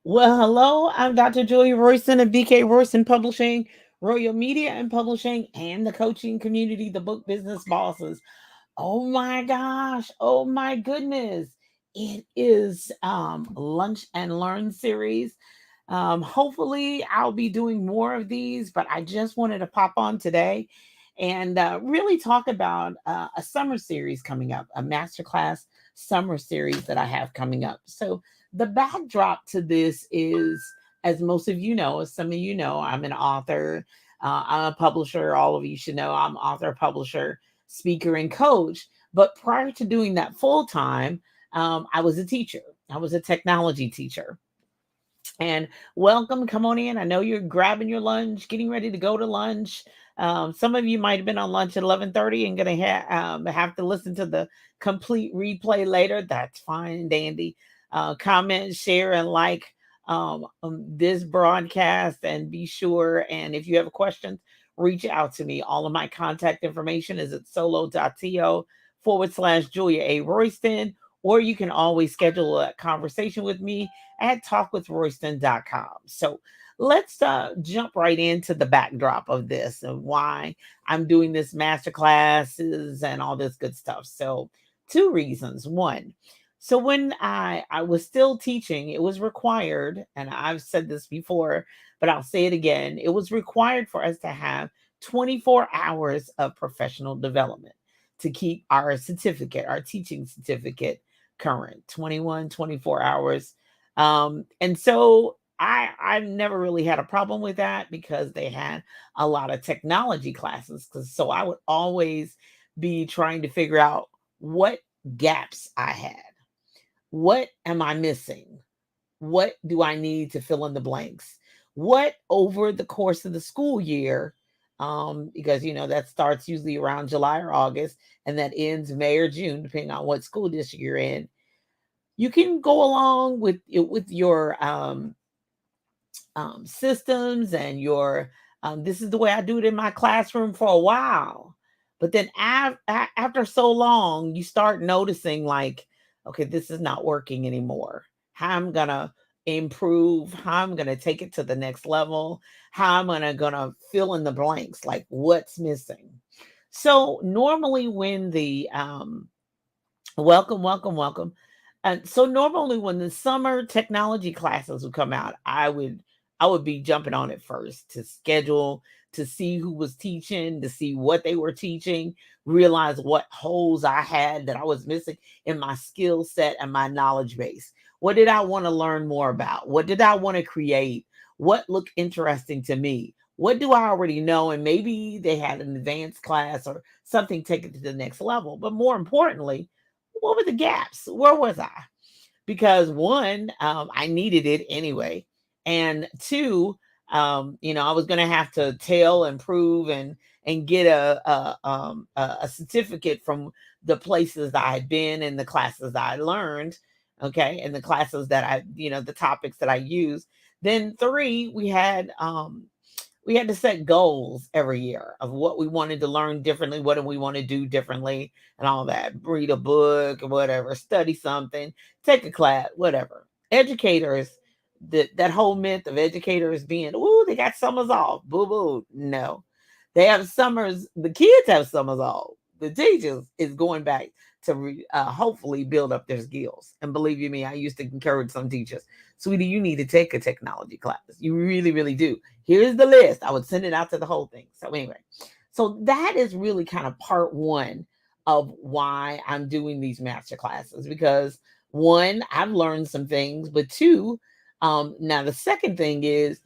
Well, hello, I'm Dr. Julia Royston of BK Royston Publishing, Royal Media and Publishing, and the coaching community, the book business bosses. Oh my gosh, oh my goodness. It is Lunch and Learn series. Hopefully, I'll be doing more of these, but I just wanted to pop on today and really talk about a summer series coming up, a masterclass summer series that I have coming up. So, the backdrop to this is, as most of you know, as some of you know, I'm an author, I'm a publisher. All of you should know I'm author, publisher, speaker, and coach. But prior to doing that full time, I was a teacher. I was a technology teacher. And welcome, come on in. I know you're grabbing your lunch, getting ready to go to lunch. Some of you might have been on lunch at 11:30 and going to have to listen to the complete replay later. That's fine, dandy. Comment, share, and like this broadcast, and be sure. And if you have questions, reach out to me. All of my contact information is at solo.to/Julia A. Royston, or you can always schedule a conversation with me at talkwithroyston.com. So let's jump right into the backdrop of this and why I'm doing this master classes and all this good stuff. So two reasons. One, so when I was still teaching, it was required, and I've said this before, but I'll say it again. It was required for us to have 24 hours of professional development to keep our certificate, our teaching certificate current, 21, 24 hours. And so I've never really had a problem with that because they had a lot of technology classes. Cause so I would always be trying to figure out what gaps I had. What am I missing? What do I need to fill in the blanks? What over the course of the school year, because that starts usually around July or August, and that ends May or June, depending on what school district you're in. You can go along with your systems and your this is the way I do it in my classroom for a while. But then after so long, you start noticing like, okay, this is not working anymore. How I'm gonna improve, how I'm gonna take it to the next level, how I'm gonna fill in the blanks, like what's missing. So normally when the welcome. And so normally when the summer technology classes would come out, I would be jumping on it first to schedule, to see who was teaching, to see what they were teaching, realize what holes I had that I was missing in my skill set and my knowledge base. What did I want to learn more about? What did I want to create? What looked interesting to me? What do I already know? And maybe they had an advanced class or something taken to the next level. But more importantly, what were the gaps? Where was I? Because one, I needed it anyway, and two, I was going to have to tell and prove and get a certificate from the places that I had been and the classes that I learned, okay, and the classes that the topics that I used. Then three, we had to set goals every year of what we wanted to learn differently, what do we want to do differently, and all that. Read a book or whatever, study something, take a class, whatever. Educators, that whole myth of educators being, ooh, they got summers off. Boo boo. No. They have summers, the kids have summers off. The teachers is going back to hopefully build up their skills. And believe you me, I used to encourage some teachers, sweetie, you need to take a technology class. You really, really do. Here's the list. I would send it out to the whole thing. So anyway, so that is really kind of part one of why I'm doing these master classes, because one, I've learned some things, but two, now the second thing is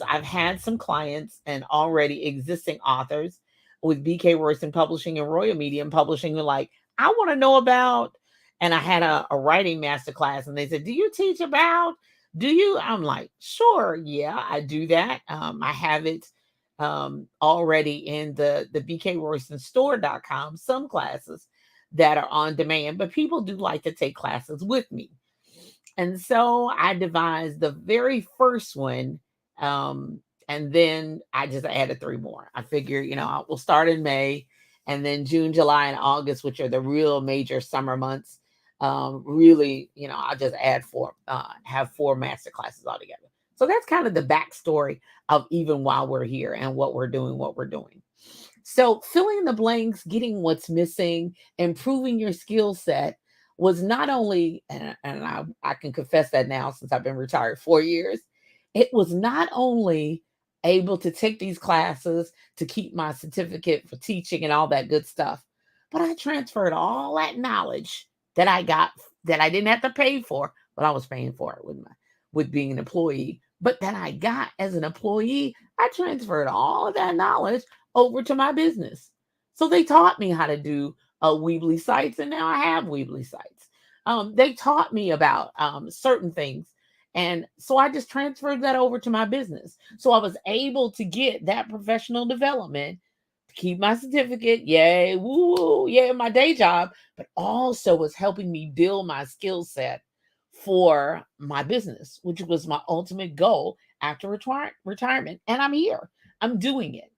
I've had some clients and already existing authors with BK Royston Publishing and Royal Media and Publishing who are like, I want to know about, and I had a writing master class and they said, do you teach about, do you? I'm like, sure, yeah, I do that. I have it already in the bkroystonstore.com, some classes that are on demand, but people do like to take classes with me. And so I devised the very first one. And then I just added three more. I figure, I will start in May, and then June, July, and August, which are the real major summer months. Really, I just add four, have four master classes altogether. So that's kind of the backstory of even while we're here and what we're doing, So filling the blanks, getting what's missing, improving your skill set was not only, and I can confess that now since I've been retired 4 years, it was not only able to take these classes to keep my certificate for teaching and all that good stuff, but I transferred all that knowledge that I got that I didn't have to pay for, but I was paying for it with being an employee. But that I got as an employee, I transferred all of that knowledge over to my business. So they taught me how to do Weebly sites, and now I have Weebly sites. They taught me about certain things. And so I just transferred that over to my business. So I was able to get that professional development to keep my certificate, yay, woo, woo, yeah, my day job, but also was helping me build my skill set for my business, which was my ultimate goal after retirement. And I'm here, I'm doing it.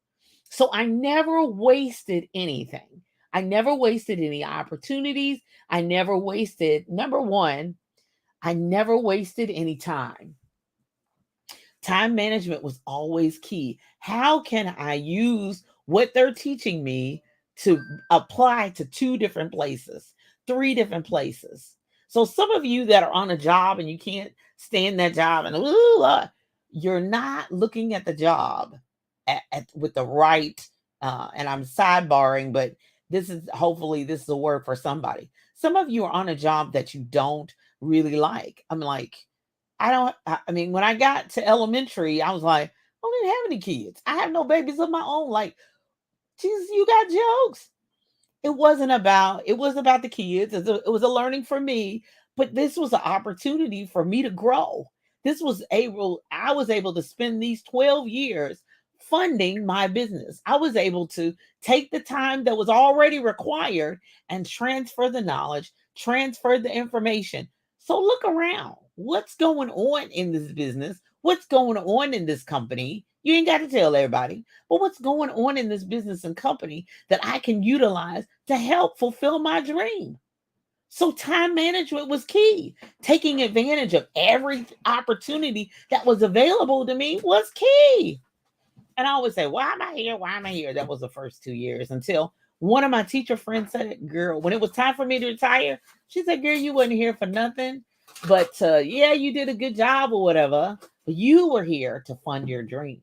So I never wasted anything. I never wasted any opportunities. I never wasted, number one, I never wasted any time. Time management was always key. How can I use what they're teaching me to apply to two different places, three different places? So some of you that are on a job and you can't stand that job and you're not looking at the job with the right, and I'm sidebarring, but hopefully this is a word for somebody. Some of you are on a job that you don't really like. I'm like, I mean, when I got to elementary, I was like, I don't even have any kids. I have no babies of my own. Like, Jesus, you got jokes. It was about the kids. It was a learning for me, but this was an opportunity for me to grow. I was able to spend these 12 years funding my business. I was able to take the time that was already required and transfer the knowledge, transfer the information. So look around. What's going on in this business? What's going on in this company? You ain't got to tell everybody, but what's going on in this business and company that I can utilize to help fulfill my dream? So time management was key. Taking advantage of every opportunity that was available to me was key. And I always say, why am I here? Why am I here? That was the first 2 years until one of my teacher friends said, girl, when it was time for me to retire, she said, girl, you wasn't here for nothing. But yeah, you did a good job or whatever. But you were here to fund your dream.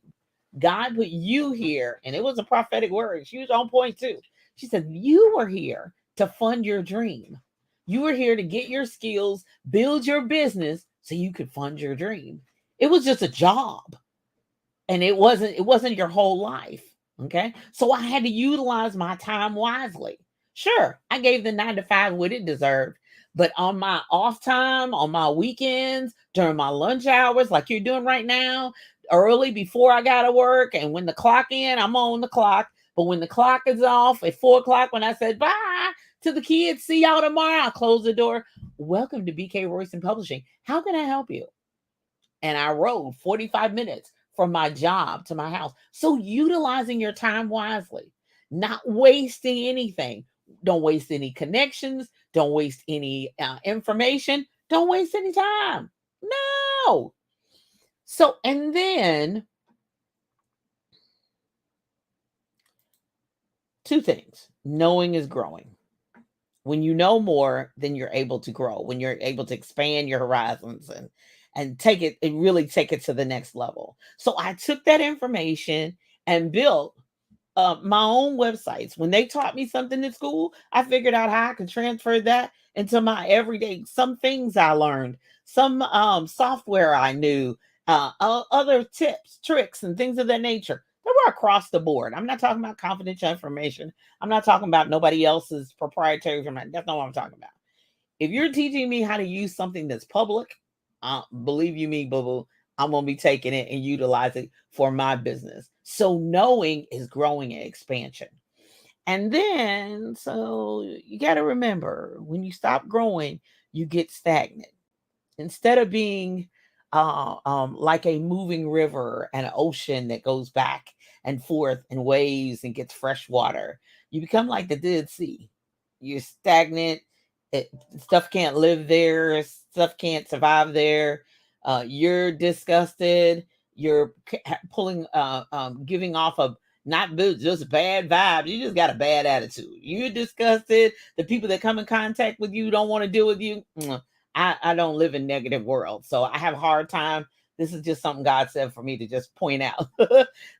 God put you here. And it was a prophetic word. She was on point too. She said, you were here to fund your dream. You were here to get your skills, build your business so you could fund your dream. It was just a job. And it wasn't your whole life. Okay. So I had to utilize my time wisely. Sure, I gave the 9 to 5 what it deserved. But on my off time, on my weekends, during my lunch hours, like you're doing right now, early before I got to work, and when the clock in, I'm on the clock. But when the clock is off at 4 o'clock, when I said bye to the kids, see y'all tomorrow, I'll close the door. Welcome to BK Royston Publishing. How can I help you? And I rode 45 minutes from my job to my house. So utilizing your time wisely, not wasting anything. Don't waste any connections. Don't waste any information. Don't waste any time. No. So, and then two things. Knowing is growing. When you know more, then you're able to grow. When you're able to expand your horizons and take it and really take it to the next level. So I took that information and built my own websites. When they taught me something in school, I figured out how I could transfer that into my everyday. Some things I learned, some software I knew, other tips, tricks, and things of that nature. They were across the board. I'm not talking about confidential information. I'm not talking about nobody else's proprietary information. That's not what I'm talking about. If you're teaching me how to use something that's public, believe you me, boo boo, I'm going to be taking it and utilizing it for my business. So knowing is growing and expansion. And then, so you got to remember when you stop growing, you get stagnant. Instead of being like a moving river and an ocean that goes back and forth and waves and gets fresh water, you become like the Dead Sea. You're stagnant. It, stuff can't live there. Stuff can't survive there. You're disgusted. You're pulling, giving off a not just bad vibes. You just got a bad attitude. You're disgusted. The people that come in contact with you don't want to deal with you. I don't live in negative world, so I have a hard time. This is just something God said for me to just point out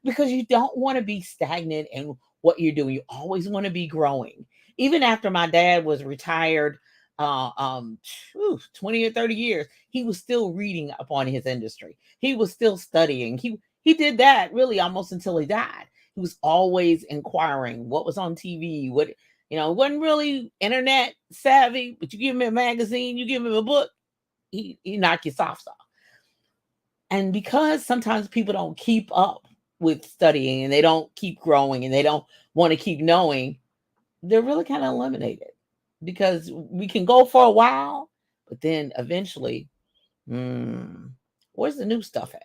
because you don't want to be stagnant in what you're doing. You always want to be growing. Even after my dad was retired, uh, um, 20 or 30 years, he was still reading upon his industry. He was still studying. He did that really almost until he died. He was always inquiring what was on TV, what wasn't really internet savvy, but you give him a magazine, you give him a book, he knock your socks off. And because sometimes people don't keep up with studying and they don't keep growing and they don't want to keep knowing, they're really kind of eliminated because we can go for a while, but then eventually, where's the new stuff at?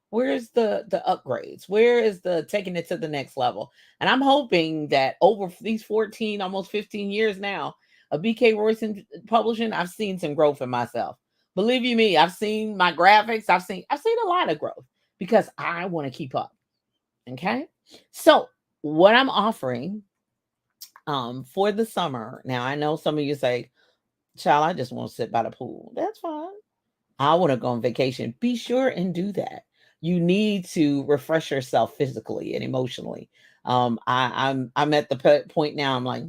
Where's the upgrades? Where is the taking it to the next level? And I'm hoping that over these 14, almost 15 years now of BK Royston Publishing, I've seen some growth in myself. Believe you me, I've seen my graphics. I've seen a lot of growth because I want to keep up. Okay. So what I'm offering for the summer. Now I know some of you say, child, I just want to sit by the pool. That's fine. I want to go on vacation. Be sure and do that. You need to refresh yourself physically and emotionally. I'm at the point now. I'm like,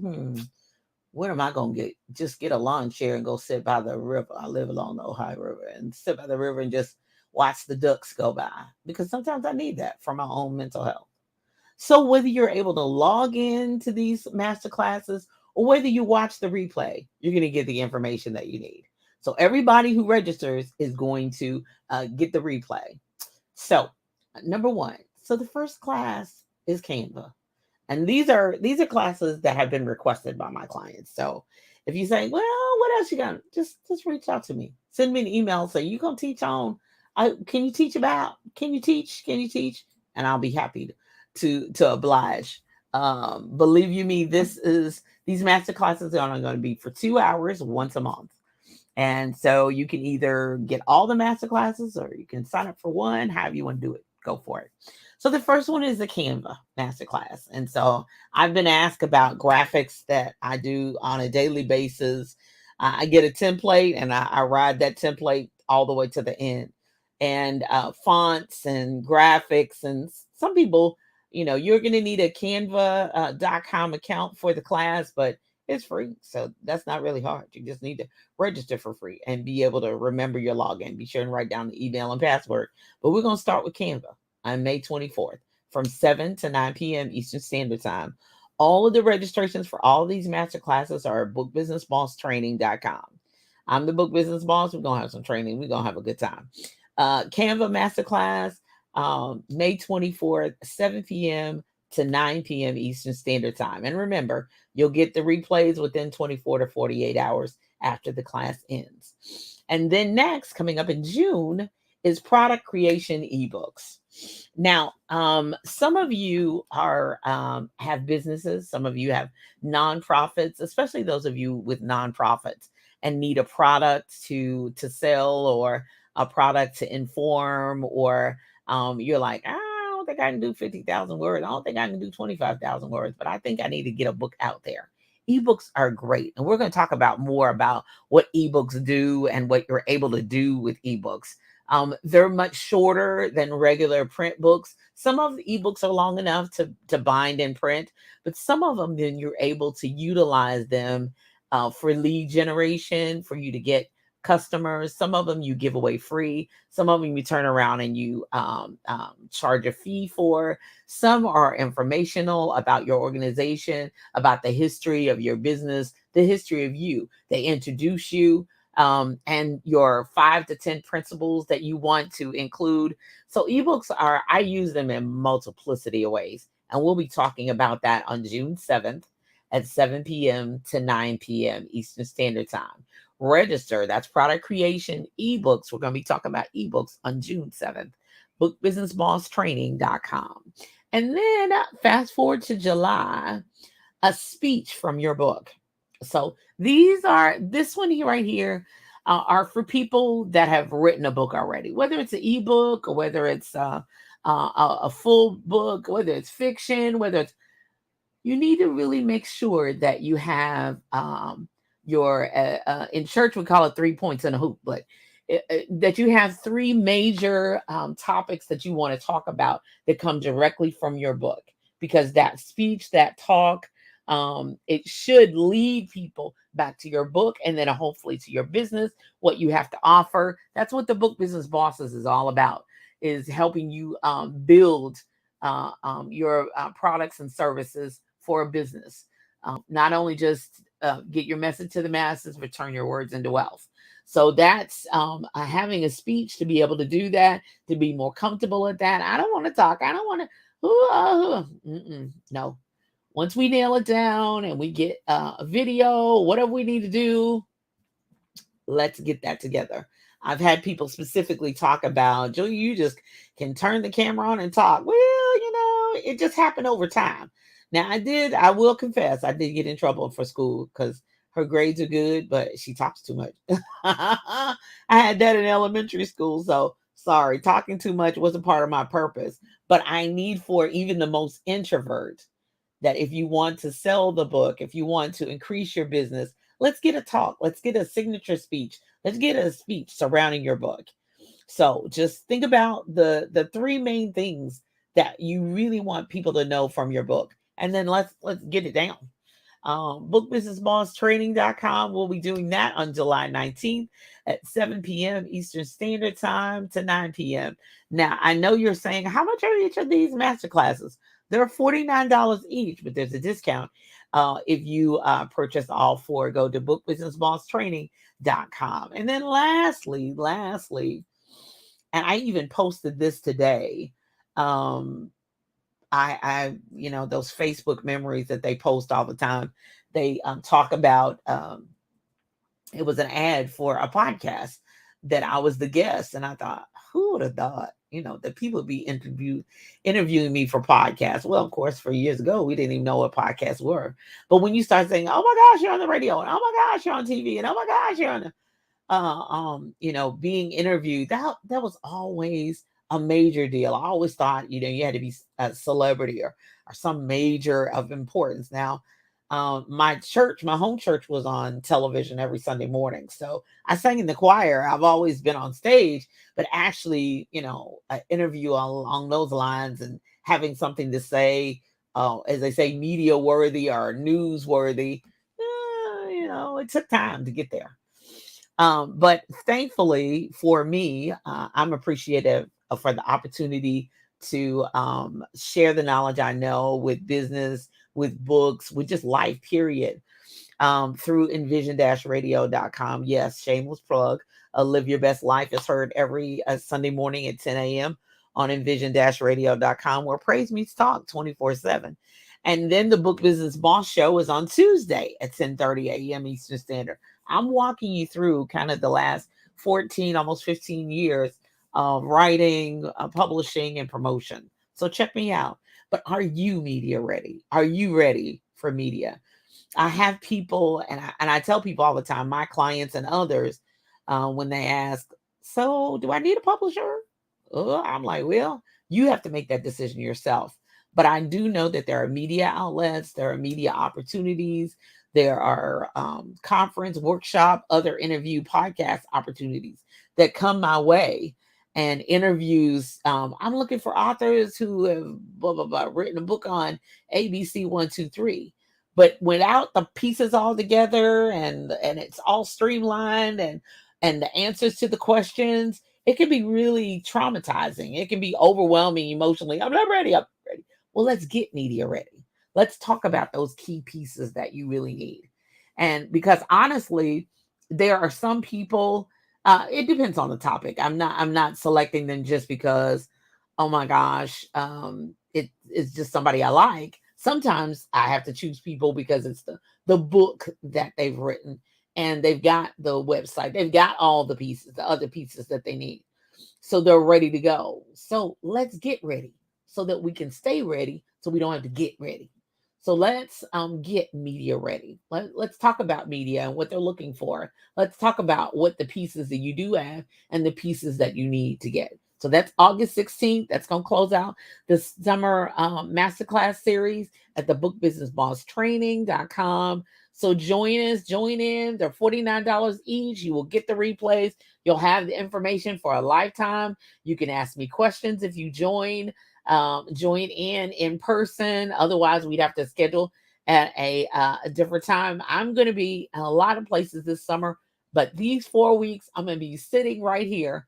when am I gonna get a lawn chair and go sit by the river? I live along the Ohio River and sit by the river and just watch the ducks go by because sometimes I need that for my own mental health. So whether you're able to log into these master classes or whether you watch the replay, you're going to get the information that you need. So everybody who registers is going to get the replay. So number one, so the first class is Canva. And these are classes that have been requested by my clients. So if you say, well, what else you got? Just reach out to me. Send me an email. Say, you gonna teach on? Can you teach about? Can you teach? Can you teach? And I'll be happy to oblige. Believe you me, these master classes are only going to be for 2 hours once a month. And so you can either get all the master classes or you can sign up for one, however you want to do it. Go for it. So the first one is the Canva masterclass. And so I've been asked about graphics that I do on a daily basis. I get a template and I ride that template all the way to the end. And fonts and graphics. And some people, you're going to need a canva.com account for the class, but it's free. So that's not really hard. You just need to register for free and be able to remember your login. Be sure and write down the email and password. But we're going to start with Canva on May 24th from 7 to 9 p.m. Eastern Standard Time. All of the registrations for all of these master classes are at bookbusinessbosstraining.com. I'm the Book Business Boss. We're going to have some training. We're going to have a good time. Canva Masterclass, May 24th, 7 p.m. to 9 p.m. Eastern Standard Time. And remember, you'll get the replays within 24 to 48 hours after the class ends. And then next, coming up in June, is product creation ebooks. Now, some of you have businesses. Some of you have nonprofits, especially those of you with nonprofits and need a product to sell or a product to inform, or you're like, I don't think I can do 50,000 words. I don't think I can do 25,000 words, but I think I need to get a book out there. Ebooks are great. And we're going to talk about more about what ebooks do and what you're able to do with ebooks. They're much shorter than regular print books. Some of the ebooks are long enough to bind and print, but some of them, then you're able to utilize them for lead generation, for you to get customers. Some of them you give away free. Some of them you turn around and you charge a fee for. Some are informational about your organization, about the history of your business, the history of you. They introduce you and your 5 to 10 principles that you want to include. So ebooks I use them in multiplicity of ways. And we'll be talking about that on June 7th at 7 p.m. to 9 p.m. Eastern Standard Time. Register. That's product creation ebooks. We're going to be talking about ebooks on June 7th. Bookbusinessbosstraining.com. And then fast forward to July, a speech from your book. So this one here right here are for people that have written a book already, whether it's an ebook or whether it's a full book, whether it's fiction, whether it's, you need to really make sure that you have your in church we call it 3 points in a hoop, but that you have three major topics that you want to talk about that come directly from your book, because that speech, that talk, it should lead people back to your book and then hopefully to your business, what you have to offer. That's what the Book Business Bosses is all about, is helping you build your products and services for a business. Not only just get your message to the masses, but turn your words into wealth. So that's having a speech to be able to do that, to be more comfortable at that. I don't want to talk. I don't want to. No. Once we nail it down and we get a video, whatever we need to do, let's get that together. I've had people specifically talk about, Julie, you just can turn the camera on and talk. Well, it just happened over time. Now, I will confess, I did get in trouble for school because her grades are good, but she talks too much. I had that in elementary school. So sorry, talking too much wasn't part of my purpose. But I need for even the most introvert that if you want to sell the book, if you want to increase your business, let's get a talk. Let's get a signature speech. Let's get a speech surrounding your book. So just think about the three main things that you really want people to know from your book. And then let's get it down. Bookbusinessbosstraining.com. We'll be doing that on July 19th at 7 p.m. Eastern Standard Time to 9 p.m. Now, I know you're saying, how much are each of these masterclasses? They're $49 each, but there's a discount if you purchase all four. Go to bookbusinessbosstraining.com. And then lastly, and I even posted this today. Those Facebook memories that they post all the time, they talk about, it was an ad for a podcast that I was the guest. And I thought, who would have thought, that people would be interviewing me for podcasts? Well, of course, for years ago, we didn't even know what podcasts were. But when you start saying, oh my gosh, you're on the radio, and oh my gosh, you're on TV, and oh my gosh, you're on the, being interviewed, that was always a major deal. I always thought, you had to be a celebrity or some major of importance. Now, my home church was on television every Sunday morning. So I sang in the choir. I've always been on stage, but actually, an interview along those lines and having something to say, as they say, media worthy or newsworthy, it took time to get there. But thankfully for me, I'm appreciative for the opportunity to share the knowledge I know with business, with books, with just life, period, through envision-radio.com. Yes, shameless plug. Live Your Best Life is heard every Sunday morning at 10 a.m. on envision-radio.com, where praise meets talk 24/7. And then the Book Business Boss Show is on Tuesday at 10:30 a.m. Eastern Standard. I'm walking you through kind of the last 14, almost 15 years of writing, publishing, and promotion. So check me out. But are you media ready? Are you ready for media? I have people, and I tell people all the time, my clients and others, when they ask, so do I need a publisher? I'm like, well, you have to make that decision yourself. But I do know that there are media outlets, there are media opportunities, there are conference, workshop, other interview, podcast opportunities that come my way, and interviews. I'm looking for authors who have blah, blah, blah, written a book on ABC 123. But without the pieces all together and it's all streamlined and the answers to the questions, it can be really traumatizing. It can be overwhelming emotionally. I'm not ready. I'm ready. Well, let's get media ready. Let's talk about those key pieces that you really need. And because honestly, there are some people, it depends on the topic. I'm not selecting them just because, oh my gosh, it's just somebody I like. Sometimes I have to choose people because it's the book that they've written, and they've got the website, they've got all the pieces, the other pieces that they need. So they're ready to go. So let's get ready so that we can stay ready so we don't have to get ready. So let's get media ready. Let's talk about media and what they're looking for. Let's talk about what the pieces that you do have and the pieces that you need to get. So that's August 16th. That's going to close out the summer masterclass series at the bookbusinessbosstraining.com. So join us, join in. They're $49 each. You will get the replays. You'll have the information for a lifetime. You can ask me questions if you join in person. Otherwise, we'd have to schedule at a different time. I'm going to be in a lot of places this summer, but these 4 weeks, I'm going to be sitting right here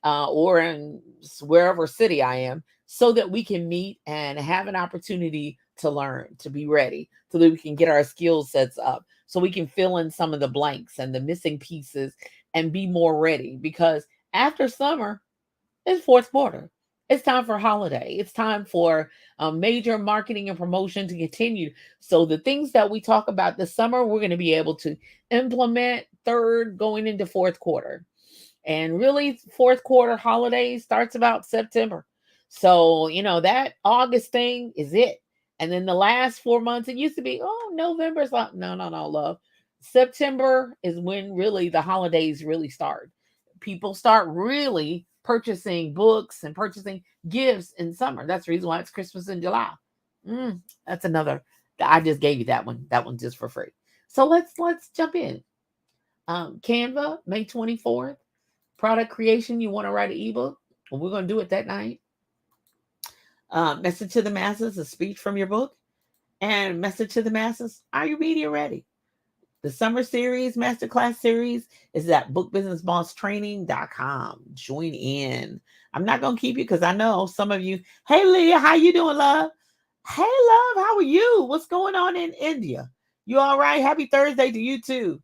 or in wherever city I am, so that we can meet and have an opportunity to learn, to be ready, so that we can get our skill sets up, so we can fill in some of the blanks and the missing pieces and be more ready. Because after summer, it's fourth quarter. It's time for holiday. It's time for major marketing and promotion to continue. So the things that we talk about this summer, we're going to be able to implement third going into fourth quarter. And really, fourth quarter holiday starts about September. So, that August thing is it. And then the last 4 months, it used to be, oh, November's like, no, no, no, love. September is when really the holidays really start. People start really purchasing books and purchasing gifts in summer. That's the reason why it's Christmas in July. That's another. I just gave you that one. That one just for free. So let's jump in. Canva, May 24th. Product creation, you want to write an ebook? Well, we're going to do it that night. Message to the masses, a speech from your book. And message to the masses, are you media ready? The summer series, masterclass series, is at bookbusinessbosstraining.com. Join in. I'm not going to keep you because I know some of you, hey, Leah, how you doing, love? Hey, love, how are you? What's going on in India? You all right? Happy Thursday to you, too.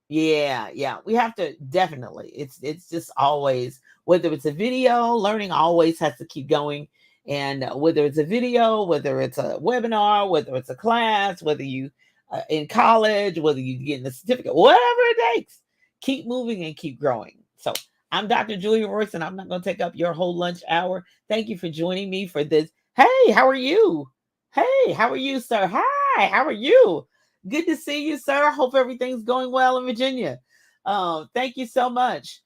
Yeah. We have to definitely. It's just always, whether it's a video, learning always has to keep going. And whether it's a video, whether it's a webinar, whether it's a class, whether you in college, whether you get a certificate, whatever it takes, keep moving and keep growing. So I'm Dr. Julia Royston. I'm not going to take up your whole lunch hour. Thank you for joining me for this. Hey, how are you? Hey, how are you, sir? Hi, how are you? Good to see you, sir. I hope everything's going well in Virginia. Thank you so much.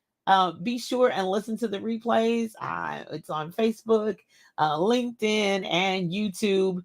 Be sure and listen to the replays. It's on Facebook, LinkedIn, and YouTube.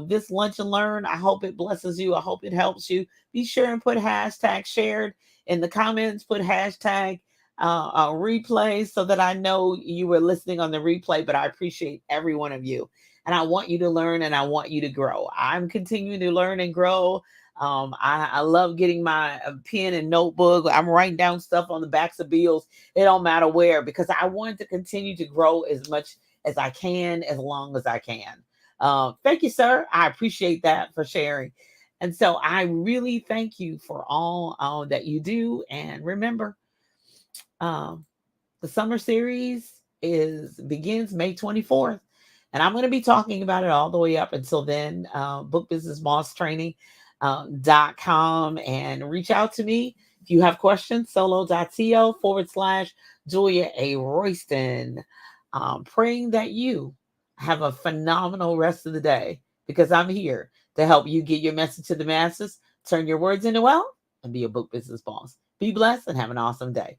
This Lunch and Learn, I hope it blesses you. I hope it helps you. Be sure and put hashtag shared in the comments. Put hashtag replay so that I know you were listening on the replay, but I appreciate every one of you. And I want you to learn and I want you to grow. I'm continuing to learn and grow. I love getting my pen and notebook. I'm writing down stuff on the backs of bills. It don't matter where, because I want to continue to grow as much as I can, as long as I can. Thank you, sir. I appreciate that for sharing. And so I really thank you for all that you do. And remember, the summer series begins May 24th. And I'm going to be talking about it all the way up until then. Book Business Boss Training .com, and reach out to me if you have questions. solo.co/Julia A. Royston. Praying that you have a phenomenal rest of the day, because I'm here to help you get your message to the masses, turn your words into wealth, and be a book business boss. Be blessed and have an awesome day.